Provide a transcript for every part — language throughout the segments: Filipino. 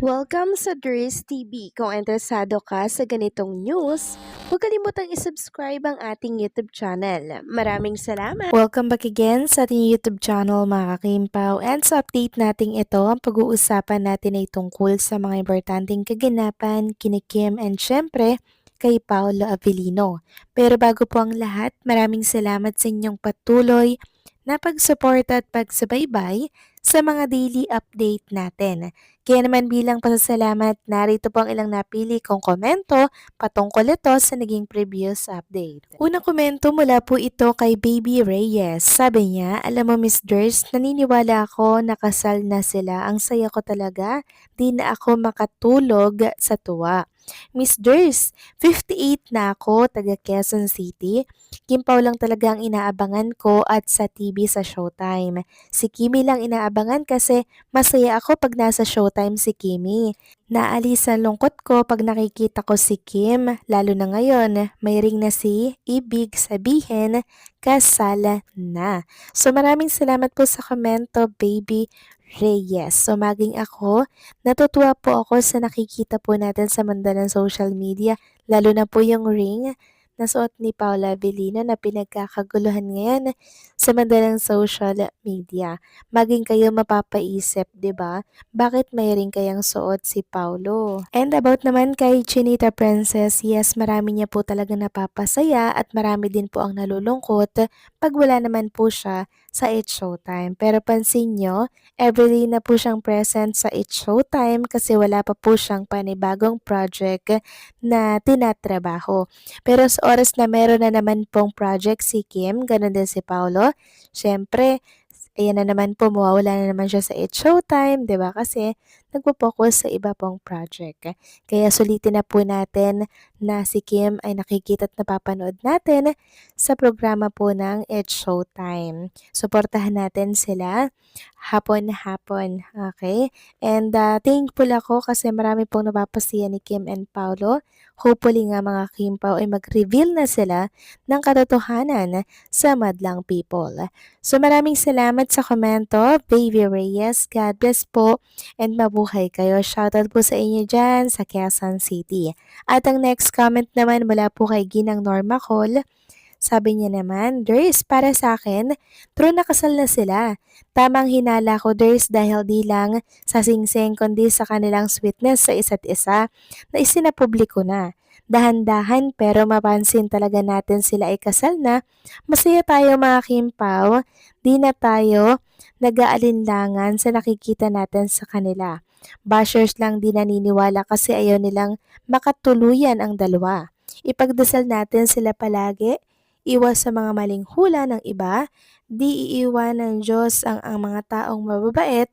Welcome sa Dries TV. Kung interesado ka sa ganitong news, huwag kalimutang isubscribe ang ating YouTube channel. Maraming salamat! Welcome back again sa ating YouTube channel mga kakimpaw. And sa update natin ito, ang pag-uusapan natin ay tungkol sa mga importanteng kaganapan, kina Kim and syempre, kay Paolo Avellino. Pero bago po ang lahat, maraming salamat sa inyong patuloy na pagsuporta at pagsubaybay sa mga daily update natin. Kaya naman bilang pasasalamat, narito po ang ilang napili kong komento patungkol ito sa naging previous update. Unang komento mula po ito kay Baby Reyes. Sabi niya, alam mo Miss Durst, naniniwala ako na kasal na sila. Ang saya ko talaga, di na ako makatulog sa tuwa. Miss Durst, 58 na ako, taga Quezon City. Kimpaw lang talaga ang inaabangan ko at sa TV sa Showtime. Si Kimi lang inaabangan kasi masaya ako pag nasa Showtime si Kimi. Naalis ang lungkot ko pag nakikita ko si Kim, lalo na ngayon, may ring na si ibig sabihin, kasal na. So maraming salamat po sa komento, Baby Reyes. So maging ako, natutuwa po ako sa nakikita po natin sa mundo ng social media, lalo na po yung ring na suot ni Paula Avellino na pinagkakaguluhan ngayon sa mundo ng social media. Maging kayo mapapaisip, 'di ba? Bakit may ring kayang suot si Paulo? And about naman kay Chinita Princess, yes, marami niya po talaga napapasaya at marami din po ang nalulungkot pag wala naman po siya sa It's Showtime. Pero pansin nyo, everyday na po siyang present sa It's Showtime kasi wala pa po siyang panibagong project na tinatrabaho. Pero sa oras na meron na naman pong project si Kim, ganun din si Paulo, syempre, ayan na naman po, mawawala na naman siya sa It's Showtime, 'di ba? Kasi nagpo-focus sa iba pong project. Kaya sulitin na po natin na si Kim ay nakikita at napapanood natin sa programa po ng It's Showtime. Suportahan natin sila hapon-hapon, okay? And thankful ako kasi marami pong napapasaya ni Kim and Paulo. Hopefully nga mga Kimpaw ay mag-reveal na sila ng katotohanan sa madlang people. So maraming salamat sa komento, Baby Reyes. God bless po and mabuhay kayo. Shoutout po sa inyo dyan sa Quezon City. At ang next comment naman mula po kay Ginang Norma Cole. Sabi niya naman, Ders, para sa akin, true na kasal na sila. Tamang hinala ko, Ders, dahil di lang sa singsing kundi sa kanilang sweetness sa isa't isa na isinapubliko na. Dahan-dahan pero mapansin talaga natin sila ay kasal na. Masaya tayo mga Kimpaw, di na tayo nag-aalinlangan sa nakikita natin sa kanila. Bashers lang di naniniwala kasi ayaw nilang makatuluyan ang dalawa. Ipagdasal natin sila palagi, iwas sa mga maling hula ng iba, di iiwan ng Diyos ang mga taong mababait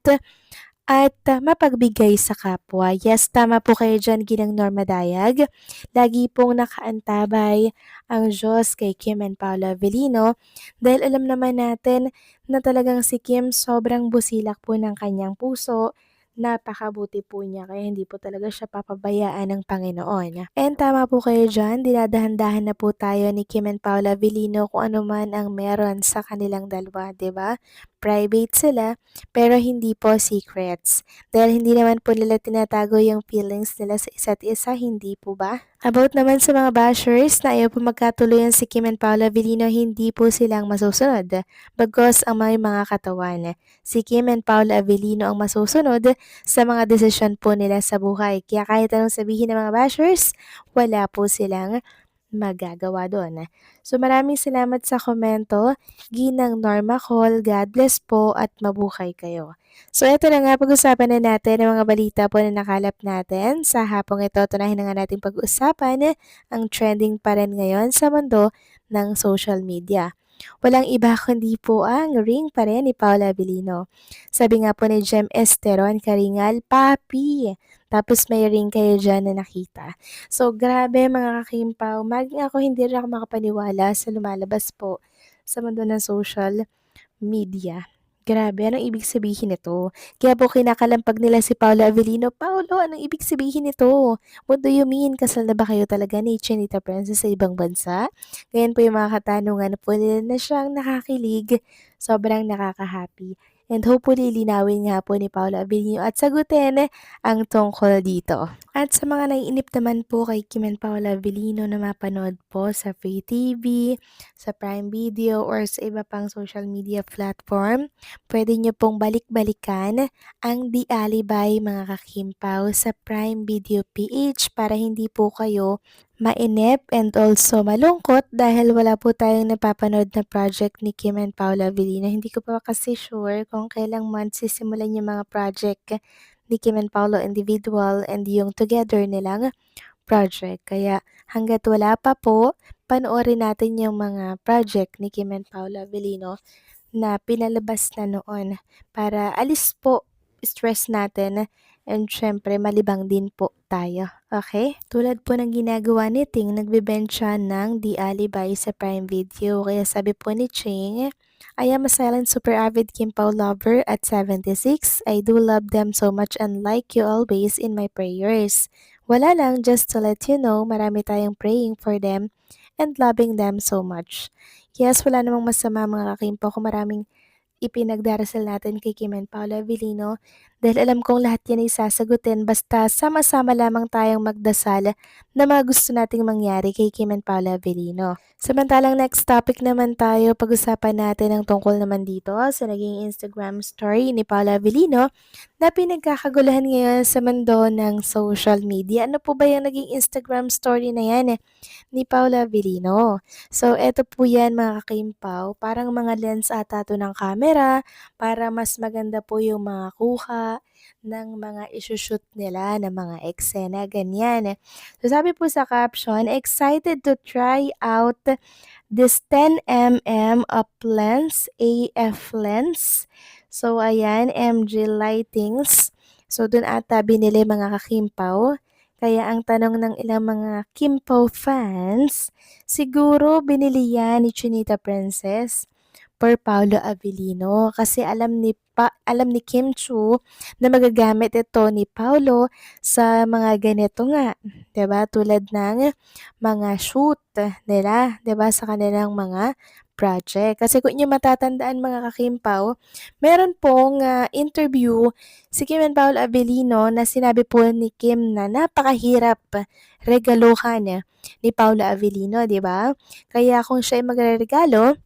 at mapagbigay sa kapwa. Yes, tama po kayo dyan, Ginang Norma Dayag. Lagi pong nakaantabay ang Diyos kay Kim and Paolo Avellino dahil alam naman natin na talagang si Kim sobrang busilak po ng kanyang puso. Napakabuti po niya kaya hindi po talaga siya papabayaan ng Panginoon. And tama po kayo dyan, dinadahan-dahan na po tayo ni Kim and Paula Avellino kung ano man ang meron sa kanilang dalawa, 'di ba? Private sila, pero hindi po secrets. Dahil hindi naman po nila tinatago yung feelings nila sa isa't isa, hindi po ba? About naman sa mga bashers na ayaw po magkatuluyan si Kim and Paula Avellino, hindi po silang masusunod. Bagos ang may mga katawan. Si Kim and Paula Avellino ang masusunod sa mga desisyon po nila sa buhay. Kaya kahit anong sabihin ng mga bashers, wala po silang magagawa doon. So maraming salamat sa komento, Ginang Norma Cole, God bless po at mabuhay kayo. So ito na nga, pag-usapan na natin ang mga balita po na nakalap natin. Sa hapong ito, tunahin na nga natin pag-usapan ang trending pa rin ngayon sa mundo ng social media. Walang iba kundi po ang ring pa rin ni Paula Avellino. Sabi nga po ni Jem Esteron Karingal, Papi! Tapos may ring kayo dyan na nakita. So grabe mga kakimpaw, maging ako hindi rin ako makapaniwala sa lumalabas po sa mundo ng social media. Grabe, anong ibig sabihin nito? Kaya po kinakalampag nila si Paula Avellino, Paulo, anong ibig sabihin nito? What do you mean? Kasal na ba kayo talaga ni Chinita Princess sa ibang bansa? Ngayon po yung mga katanungan po nila na siyang nakakilig, sobrang nakaka-happy. and hopefully linawin nga po ni Paolo Abilino at sagutin ang tungkol dito. At sa mga naiinip naman po kay Kim and Paolo Abilino na mapanood po sa Free TV, sa Prime Video, or sa iba pang social media platform, pwede nyo pong balik-balikan ang The Alibay mga kakimpaw sa Prime Video PH para hindi po kayo mainip and also malungkot dahil wala po tayong napapanood na project ni Kim and Paolo Abilino. Hindi ko pa kasi sure kung kailang month sisimulan yung mga project ni Kim and Paolo individual and yung together nilang project. Kaya hanggat wala pa po, panoorin natin yung mga project ni Kim and Paolo Abilino na pinalabas na noon para alis po stress natin and syempre malibang din po tayo. Okay? Tulad po ng ginagawa ni Ting, nagbebenta ng The Alibay sa Prime Video. Kaya sabi po ni Ching, I am a silent super avid Kim Pao lover at 76. I do love them so much and like you always in my prayers. Wala lang, just to let you know, marami tayong praying for them and loving them so much. Yes, wala namang masama mga kakimpo kung maraming ipinagdarasal natin kay Kim and Paolo Abilino dahil alam kong lahat yan ay sasagutin basta sama-sama lamang tayong magdasal na mga gusto nating mangyari kay Kim and Paolo Abilino. Samantalang next topic naman tayo, pag-usapan natin ang tungkol naman dito sa naging Instagram story ni Paolo Abilino na pinagkakaguluhan ngayon sa mundo ng social media. Ano po ba yung naging Instagram story na yan ni Paolo Abilino? So, eto po yan mga kakimpaw, parang mga lens ata to ng camera para mas maganda po yung mga kuha ng mga isushoot nila ng mga eksena, ganyan. So, sabi po sa caption, excited to try out this 10mm up lens, AF lens. So, ayan, MG Lightings. So, dun ata binili mga kakimpaw. Kaya ang tanong ng ilang mga Kimpo fans, siguro binili yan ni Chinita Princess per Paolo Abilino kasi alam ni Kim Chu na magagamit ito ni Paolo sa mga ganito nga, 'di ba? Tulad ng mga shoot nila, 'di ba, sa kanilang mga project. Kasi kung inyo matatandaan mga kakimpaw, meron pong interview si Kim and Paolo Abilino na sinabi po ni Kim na napakahirap regaluhan ni Paolo Abilino, 'di ba? Kaya kung siya ay magreregalo,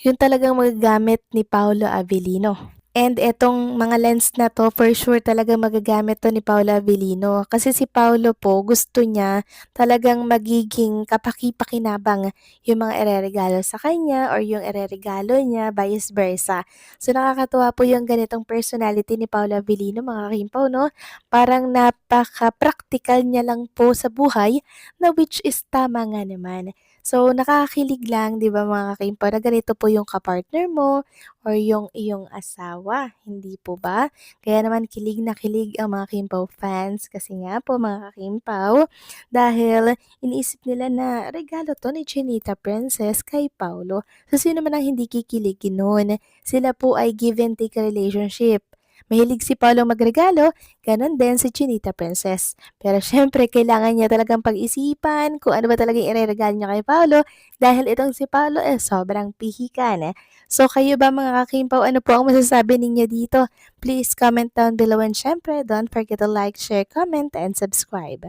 yun talagang magagamit ni Paolo Abilino. And etong mga lens na to, for sure talagang magagamit to ni Paolo Abilino. Kasi si Paolo po, gusto niya talagang magiging kapaki-pakinabang yung mga ireregalo sa kanya or yung ireregalo niya, vice versa. So nakakatuwa po yung ganitong personality ni Paolo Abilino, mga kakimpaw, no? Parang napaka-practical niya lang po sa buhay na which is tama nga naman. So, nakakakilig lang, di ba mga kakimpaw, na ganito po yung kapartner mo or yung iyong asawa, hindi po ba? Kaya naman kilig na kilig ang mga Kimpaw fans kasi nga po mga kakimpaw dahil iniisip nila na regalo to ni Chinita Princess kay Paulo. So, sino man ang hindi kikiligin nun? Sila po ay give and take relationship. Mahilig si Paulo magregalo, ganon din si Chinita Princess. Pero syempre, kailangan niya talagang pag-isipan kung ano ba talaga yung ireregalo niya kay Paulo dahil itong si Paulo sobrang pihikan. So kayo ba mga kakimpaw, ano po ang masasabi ninyo dito? Please comment down below and syempre, don't forget to like, share, comment, and subscribe.